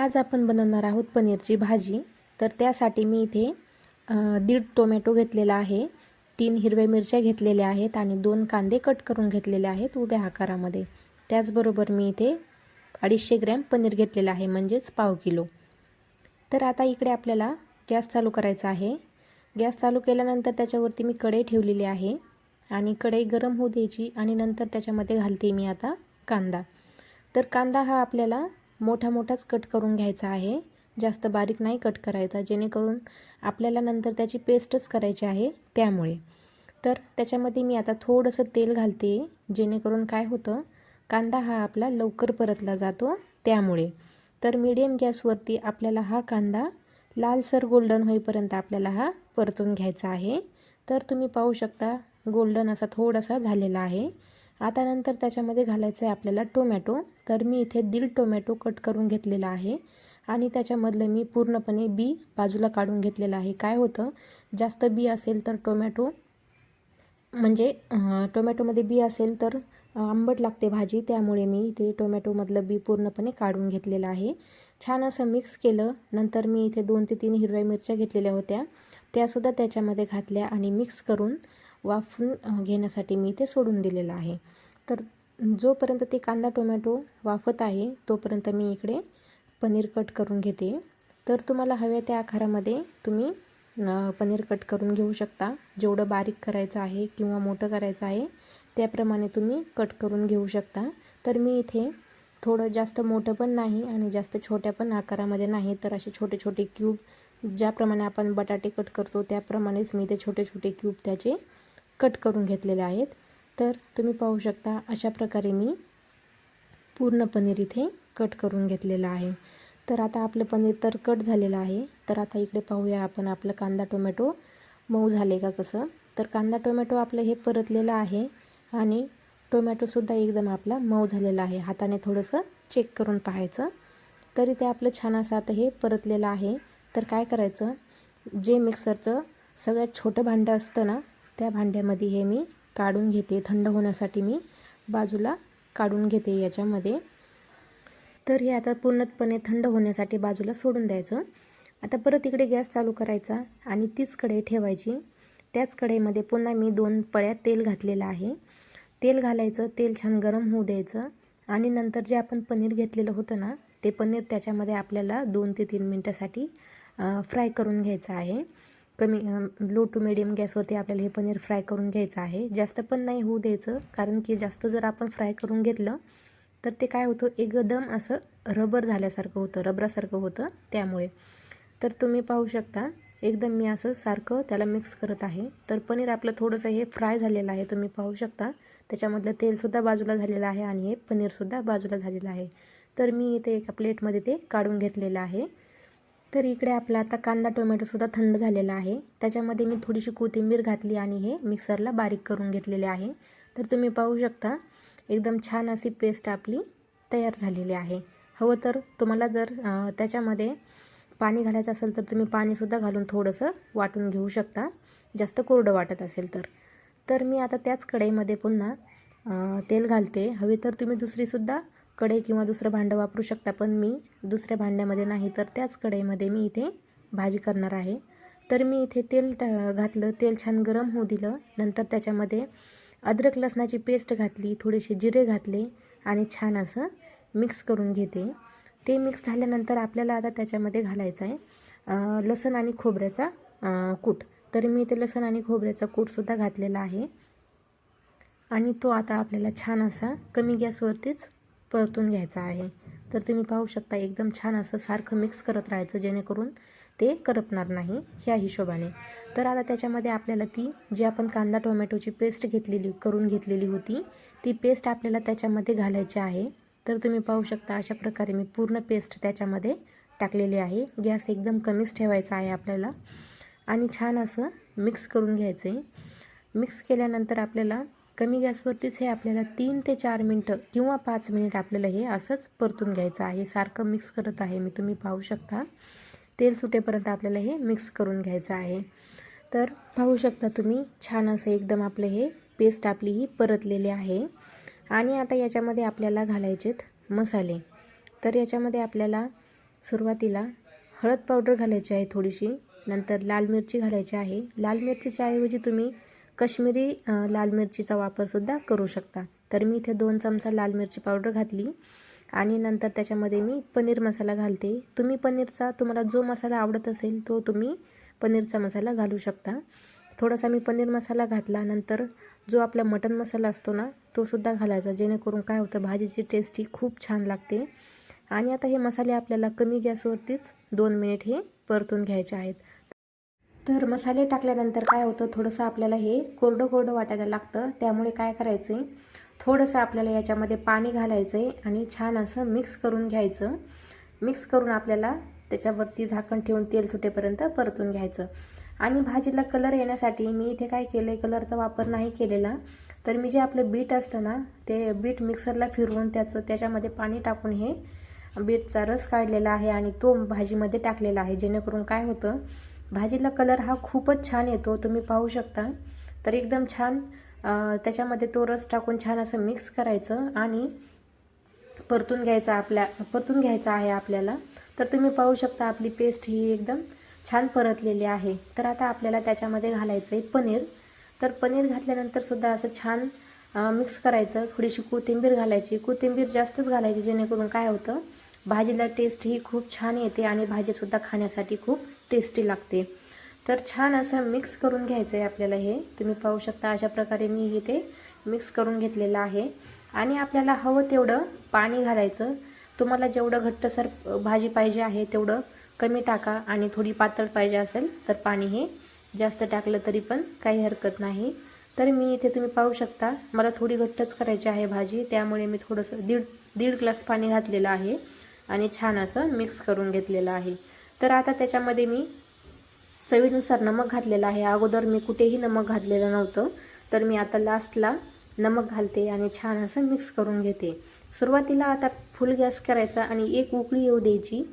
आज आपण बनवणार आहोत पनीरची भाजी। तर त्यासाठी मी इथे 1.5 टोमॅटो घेतलेला आहे, 3 हिरव्या मिरच्या घेतलेल्या आहेत आणि 2 कांदे कट करून घेतलेले आहेत उभ्या आकारामध्ये। त्याचबरोबर मी इथे 250 ग्रॅम पनीर घेतलेला आहे, म्हणजेच पाव किलो। तर आता इकडे आपल्याला गॅस चालू करायचा आहे। गॅस चालू केल्यानंतर त्याच्यावरती मी कढई ठेवलेली आहे आणि कढई गरम होऊ द्यायची आणि नंतर त्याच्यामध्ये घालते मी आता कांदा। तर कांदा हा आपल्याला मोठा मोठाच कट करून घ्यायचा आहे, जास्त बारीक नाही कट करायचा, जेणेकरून आपल्याला नंतर त्याची पेस्टच करायची आहे त्यामुळे। तर त्याच्यामध्ये मी आता थोडंसं तेल घालते, जेणेकरून काय होतं, कांदा हा आपला लवकर परतला जातो त्यामुळे। तर मीडियम गॅसवरती आपल्याला हा कांदा लालसर गोल्डन होईपर्यंत आपल्याला हा परतून घ्यायचा आहे। तर तुम्ही पाहू शकता गोल्डन असा थोडासा झालेला आहे। आता नंतर त्याच्यामध्ये घालायचं आहे आपल्याला टोमॅटो। तर मी इथे 1.5 टोमॅटो कट करून घेतलेला आहे आणि त्याच्यामधलं मी पूर्णपणे बी बाजूला काढून घेतलेलं आहे। काय होतं, जास्त बी असेल तर टोमॅटोमध्ये बी असेल तर आंबट लागते भाजी, त्यामुळे मी इथे टोमॅटोमधलं बी पूर्णपणे काढून घेतलेलं आहे। छान असं मिक्स केलं। नंतर मी इथे 2 ते 3 हिरव्या मिरच्या घेतलेल्या होत्या, त्यासुद्धा त्याच्यामध्ये घातल्या आणि मिक्स करून वाफवून घेण्यासाठी मी इथे सोडून दिलेलं आहे। तर जोपर्यंत ते कांदा टोमॅटो वाफत आहे तोपर्यंत मी इकडे पनीर कट करून घेते। तर तुम्हाला हव्या त्या आकारामध्ये तुम्ही पनीर कट करून घेऊ शकता। जेवढं बारीक करायचं आहे किंवा मोठं करायचं आहे त्याप्रमाणे तुम्ही कट करून घेऊ शकता। तर मी इथे थोडं जास्त मोठं पण नाही आणि जास्त छोट्या पण आकारामध्ये नाही, तर असे छोटे छोटे क्यूब, ज्याप्रमाणे आपण बटाटे कट करतो त्याप्रमाणेच मी ते छोटे छोटे क्यूब त्याचे कट करून घेतलेले आहेत। तर तुम्ही पाहू शकता अशा प्रकारे मी पूर्ण पनीर इथे कट करून घेतलेलं आहे। तर आता आपलं पनीर तर कट झालेलं आहे। तर आता इकडे पाहूया आपण आपलं कांदा टोमॅटो मऊ झाले का कसं। तर कांदा टोमॅटो आपलं हे परतलेलं आहे आणि टोमॅटोसुद्धा एकदम आपला मऊ झालेला आहे। हाताने थोडंसं चेक करून पाहायचं। तरी ते आपलं छान असं आता हे परतलेलं आहे। तर काय करायचं, जे मिक्सरचं सगळ्यात छोटं भांडं असतं ना, त्या भांड्यामध्ये हे मी काढून घेते, थंड होण्यासाठी मी बाजूला काढून घेते याच्यामध्ये। तर हे आता पूर्णपणे थंड होण्यासाठी बाजूला सोडून द्यायचं। आता परत इकडे गॅस चालू करायचा आणि तीच कढई ठेवायची। त्याच कढईमध्ये पुन्हा मी 2 पळ्या तेल घातलेलं आहे। तेल घालायचं, तेल छान गरम होऊ द्यायचं आणि नंतर जे आपण पनीर घेतलेलं होतं ना, ते पनीर त्याच्यामध्ये आपल्याला 2 ते 3 मिनटासाठी फ्राय करून घ्यायचं आहे। लो टू मिडियम गॅसवरती आपल्याला हे पनीर फ्राय करून घ्यायचं आहे। जास्त पण नाही होऊ द्यायचं, कारण की जास्त जर आपण फ्राय करून घेतलं तर ते काय होतं, एकदम असं रबर झाल्यासारखं होतं, रबरासारखं होतं त्यामुळे। तर तुम्ही पाहू शकता एकदम मी असं सारखं त्याला मिक्स करत आहे। तर पनीर आपलं थोडंसं हे फ्राय झालेलं आहे, तुम्ही पाहू शकता त्याच्यामधलं तेलसुद्धा बाजूला झालेलं आहे आणि हे पनीरसुद्धा बाजूला झालेलं आहे। तर मी इथे एका प्लेटमध्ये ते काढून घेतलेलं आहे। तर इकडे आपला आता कांदा टोमॅटोसुद्धा थंड झालेला आहे। त्याच्यामध्ये मी थोडीशी कोथिंबीर घातली आणि हे मिक्सरला बारीक करून घेतलेले आहे। तर तुम्ही पाहू शकता एकदम छान अशी पेस्ट आपली तयार झालेली आहे। हवं तर तुम्हाला जर त्याच्यामध्ये पाणी घालायचं असेल तर तुम्ही पाणीसुद्धा घालून थोडंसं वाटून घेऊ शकता, जास्त कोरडं वाटत असेल तर। तर मी आता त्याच कढईमध्ये पुन्हा तेल घालते। हवे तर तुम्ही दुसरीसुद्धा कढई किंवा दुसरं भांडं वापरू शकता, पण मी दुसऱ्या भांड्यामध्ये नाही तर त्याच कढईमध्ये मी इथे भाजी करणार आहे। तर मी इथे तेल घातलं, तेल छान गरम होऊ दिलं। नंतर त्याच्यामध्ये अद्रक लसणाची पेस्ट घातली, थोडेसे जिरे घातले आणि छान असं मिक्स करून घेते। ते मिक्स झाल्यानंतर आपल्याला आता त्याच्यामध्ये घालायचं आहे लसूण आणि खोबऱ्याचा कूट। तर मी इथे लसूण आणि खोबऱ्याचा कूटसुद्धा घातलेला आहे आणि तो आता आपल्याला छान असा कमी गॅसवरतीच परतून घ्यायचा आहे। तर तुम्ही पाहू शकता एकदम छान असं सारखं मिक्स करत राहायचं, जेणेकरून ते करपणार नाही ह्या हिशोबाने। तर आता त्याच्यामध्ये आपल्याला ती जी आपण कांदा टोमॅटोची पेस्ट करून घेतलेली होती, ती पेस्ट आपल्याला त्याच्यामध्ये घालायची आहे। तर तुम्ही पाहू शकता अशा प्रकारे मी पूर्ण पेस्ट त्याच्यामध्ये टाकलेली आहे। गॅस एकदम कमीच ठेवायचा आहे आपल्याला आणि छान असं मिक्स करून घ्यायचं आहे। मिक्स केल्यानंतर आपल्याला कमी गॅसवरतीच हे आपल्याला 3 ते 4 मिनटं किंवा 5 मिनिट आपल्याला हे असंच परतून घ्यायचं आहे। सारखं मिक्स करत आहे मी, तुम्ही पाहू शकता तेल सुटेपर्यंत आपल्याला हे मिक्स करून घ्यायचं आहे। तर पाहू शकता तुम्ही छान असं एकदम आपलं हे पेस्ट आपली ही परतलेली आहे। आणि आता याच्यामध्ये आपल्याला घालायचेत मसाले। तर याच्यामध्ये आपल्याला सुरुवातीला हळद पावडर घालायची आहे थोडीशी, नंतर लाल मिरची घालायची आहे. लाल मिरचीच्या ऐवजी तुम्ही काश्मीरी लाल मिरचीचा वापरसुद्धा करू शकता. तर मी इथे 2 चमचा लाल मिरची पावडर घातली आणि नंतर त्याच्यामध्ये मी पनीर मसाला घालते. तुम्ही पनीरचा तुम्हाला जो मसाला आवडत असेल तो तुम्ही पनीरचा मसाला घालू शकता. थोडासा मी पनीर मसाला घातला. नंतर जो आपला मटन मसाला असतो ना तो सुद्धा घालायचा, जेणेकरून काय होतं भाजीची टेस्ट ही खूप छान लागते. आणि आता हे मसाले आपल्याला कमी गॅसवरतीच 2 मिनिट हे परतून घ्यायचे आहेत. तर मसाले टाकल्यानंतर काय होतं, थोडंसं आपल्याला हे कोरडं कोरडं वाटायला लागतं. त्यामुळे काय करायचं आहे, थोडंसं आपल्याला याच्यामध्ये पाणी घालायचं आहे आणि छान असं मिक्स करून घ्यायचं. मिक्स करून आपल्याला त्याच्यावरती झाकण ठेवून तेल सुटेपर्यंत परतून घ्यायचं. आणि भाजीला कलर येण्यासाठी मी इथे काय केलं आहे, कलरचा वापर नाही केलेला. तर मी जे आपलं बीट असतं ना ते बीट मिक्सरला फिरवून त्याच्यामध्ये पाणी टाकून हे बीटचा रस काढलेला आहे आणि तो भाजीमध्ये टाकलेला आहे, जेणेकरून काय होतं भाजीला कलर हा खूपच छान येतो. तुम्ही पाहू शकता. तर एकदम छान त्याच्यामध्ये तो रस टाकून छान असं मिक्स करायचं आणि परतून घ्यायचा आहे आपल्याला. तर तुम्ही पाहू शकता आपली पेस्ट ही एकदम छान परतलेली आहे. तर आता आपल्याला त्याच्यामध्ये घालायचं आहे पनीर. तर पनीर घातल्यानंतर सुद्धा असं छान मिक्स करायचं. थोडीशी कोथिंबीर घालायची, कोथिंबीर जास्तच घालायची, जेणेकरून काय होतं भाजीला टेस्ट ही खूप छान येते आणि भाजीसुद्धा खाण्यासाठी खूप टेस्टी लागते. तर छान असं मिक्स करून घ्यायचं आहे आपल्याला. हे तुम्ही पाहू शकता अशा प्रकारे मी इथे मिक्स करून घेतलेलं आहे. आणि आपल्याला हवं तेवढं पाणी घालायचं. तुम्हाला जेवढं घट्टसर भाजी पाहिजे आहे तेवढं कमी टाका आणि थोडी पातळ पाहिजे असेल तर पाणी हे जास्त टाकलं तरी पण काही हरकत नाही. तर मी इथे तुम्ही पाहू शकता मला थोडी घट्टच करायची आहे भाजी, त्यामुळे मी थोडंसं दीड ग्लास पाणी घातलेलं आहे आणि छान असं मिक्स करून घेतलेलं आहे. तर आता त्याच्यामध्ये मी चवीनुसार नमक घातलेलं आहे. अगोदर मी कुठेही नमक घातलेलं नव्हतं, तर मी आता लास्टला नमक घालते आणि छान असं मिक्स करून घेते. सुरुवातीला आता फुल गॅस करायचा आणि एक उकळी येऊ द्यायची.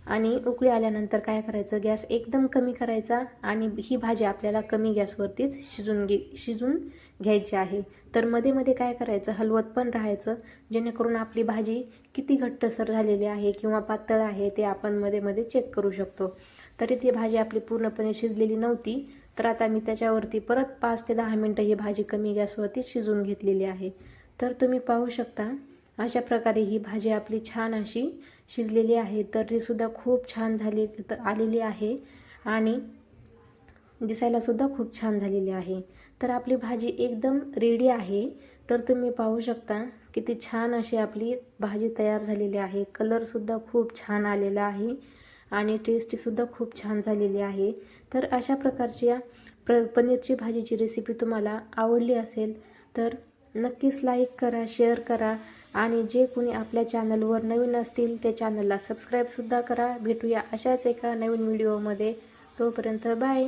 आणि उकळी आल्यानंतर काय करायचं, गॅस एकदम कमी करायचा आणि ही भाजी आपल्याला कमी गॅसवरतीच शिजून घ्यायची आहे. तर मध्ये मध्ये काय करायचं, हलवत पण राहायचं, जेणेकरून आपली भाजी किती घट्टसर झालेली आहे किंवा पातळ आहे ते आपण मध्ये मध्ये चेक करू शकतो. तरी ती भाजी आपली पूर्णपणे शिजलेली नव्हती. तर आता मी त्याच्यावरती परत 5 ते 10 मिनटं ही भाजी कमी गॅसवरती शिजून घेतलेली आहे. तर तुम्ही पाहू शकता अशा प्रकारे ही भाजी आपली छान अशी शिजलेली आहे. तर्रीसुद्धा खूप छान आलेली आहे आणि दिसायलासुद्धा खूप छान झालेली आहे. तर आपली भाजी एकदम रेडी आहे. तर तुम्ही पाहू शकता किती छान अशी आपली भाजी तयार झालेली आहे. कलरसुद्धा खूप छान आलेला आहे आणि टेस्टीसुद्धा खूप छान झालेली आहे. तर अशा प्रकारच्या पनीरची भाजीची रेसिपी तुम्हाला आवडली असेल तर नक्कीच लाईक करा, शेअर करा आणि जे कोणी आपल्या चॅनलवर नवीन असतील ते चॅनलला सबस्क्राईबसुद्धा करा. भेटूया अशाच एका नवीन व्हिडिओमध्ये. तोपर्यंत बाय.